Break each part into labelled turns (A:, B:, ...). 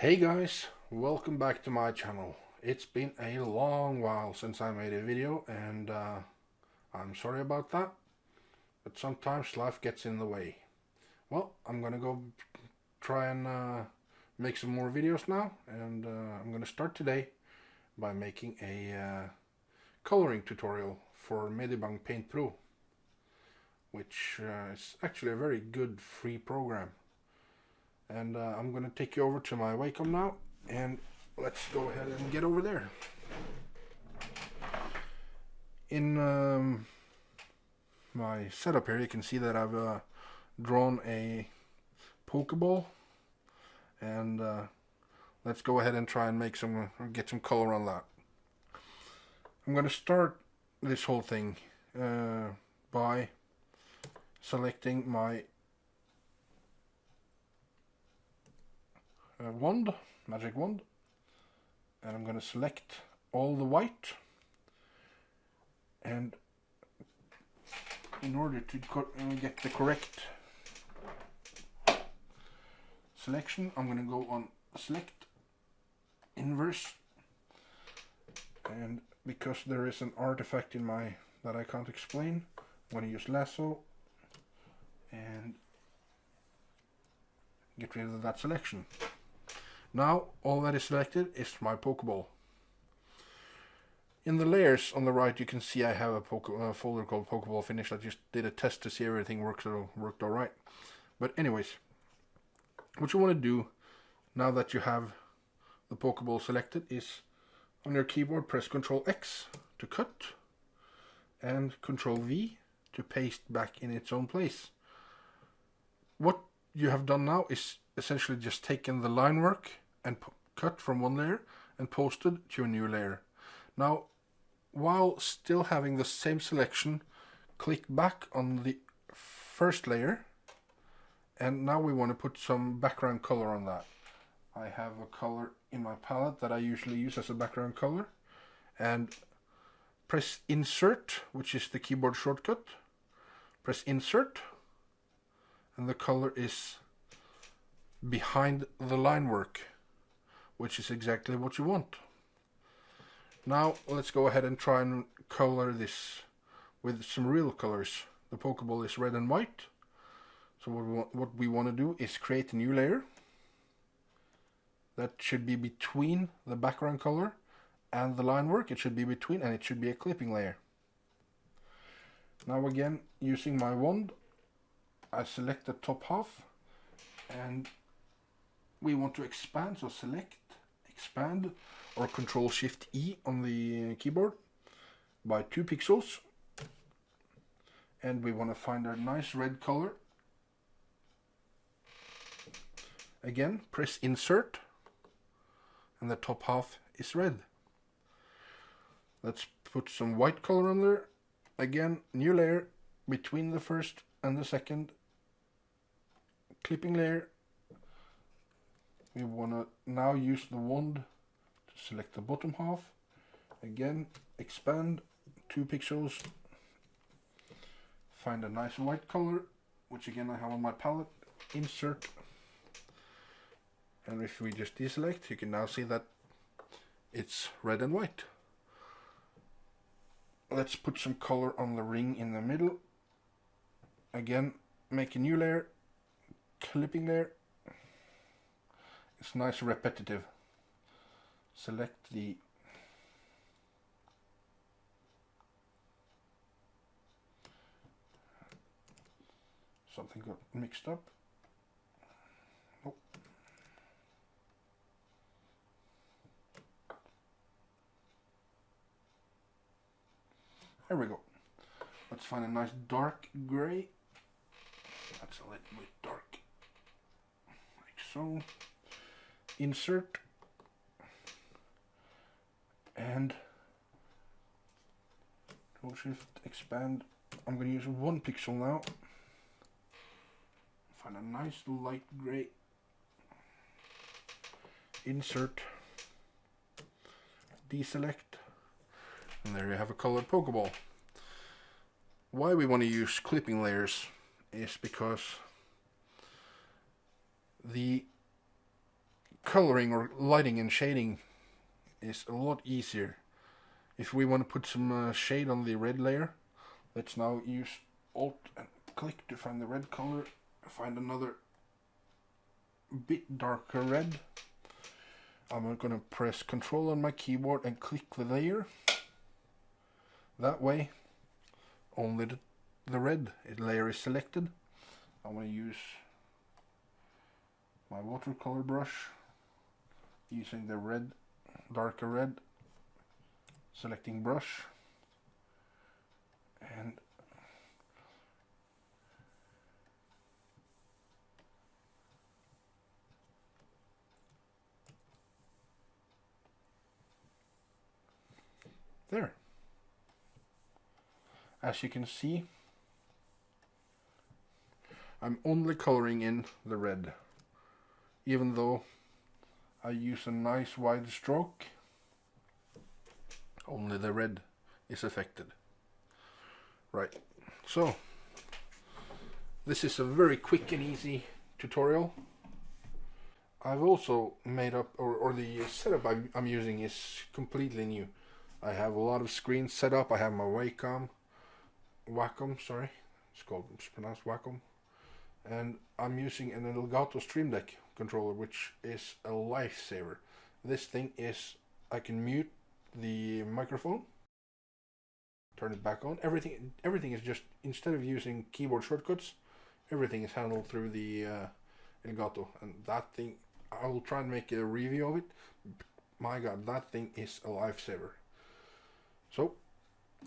A: Hey guys, welcome back to my channel. It's been a long while since I made a video and I'm sorry about that, but sometimes life gets in the way. Well, I'm gonna go try and make some more videos now, and I'm gonna start today by making a coloring tutorial for MediBangPaintPro, which is actually a very good free program. And I'm going to take you over to my Wacom now, and let's go ahead and get over there. In my setup here, you can see that I've drawn a Pokeball, and let's go ahead and try and make get some color on that. I'm going to start this whole thing by selecting my magic wand, and I'm going to select all the white, and in order to get the correct selection, I'm going to go on select inverse, and because there is an artifact in my that I can't explain, I'm going to use lasso and get rid of that selection. Now all that is selected is my Pokeball. In the layers on the right, you can see I have a folder called Pokeball Finish. I just did a test to see everything worked alright. But anyways, what you want to do now that you have the Pokeball selected is on your keyboard press Ctrl X to cut and Ctrl V to paste back in its own place. What you have done now is essentially just taken the line work and cut from one layer and posted to a new layer. Now, while still having the same selection, click back on the first layer, and now we want to put some background color on that. I have a color in my palette that I usually use as a background color, and press Insert, which is the keyboard shortcut. Press Insert, and the color is behind the line work, which is exactly what you want. Now let's go ahead and try and color this with some real colors. The Pokeball is red and white, so what we want to do is create a new layer that should be between the background color and the line work. It should be between, and it should be a clipping layer. Now again, using my wand, I select the top half, and we want to expand, so select, expand, or Ctrl Shift E on the keyboard by 2 pixels. And we want to find a nice red color. Again, press Insert, and the top half is red. Let's put some white color on there. Again, new layer between the first and the second clipping layer. We want to now use the wand to select the bottom half. Again, expand 2 pixels. Find a nice white color, which again I have on my palette. Insert. And if we just deselect, you can now see that it's red and white. Let's put some color on the ring in the middle. Again, make a new layer, clipping layer. It's nice and repetitive. Select the something got mixed up. Nope. There we go. Let's find a nice dark gray. That's a little bit dark. Like so. Insert, and Control Shift, expand. I'm going to use 1 pixel now. Find a nice light gray. Insert, deselect, and there you have a colored Pokeball. Why we want to use clipping layers is because the coloring or lighting and shading is a lot easier. If we want to put some shade on the red layer, let's now use Alt and click to find the red color, find another bit darker red. I'm going to press Control on my keyboard and click the layer. That way, only the red layer is selected. I'm going to use my watercolor brush, using the red, darker red, selecting brush, and there. As you can see, I'm only coloring in the red, even though I use a nice wide stroke, only the red is affected. Right, so this is a very quick and easy tutorial. I've also made up, or the setup I'm using is completely new. I have a lot of screens set up. I have my Wacom, sorry, it's pronounced Wacom, and I'm using an Elgato Stream Deck controller, which is a lifesaver. This thing is, I can mute the microphone, turn it back on. Everything is just, instead of using keyboard shortcuts, everything is handled through the Elgato, and that thing, I will try and make a review of it. My God, that thing is a lifesaver. So,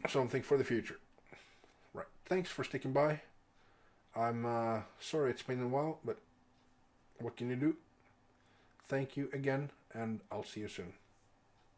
A: something for the future. Right, thanks for sticking by. I'm sorry it's been a while, but what can you do? Thank you again, and I'll see you soon.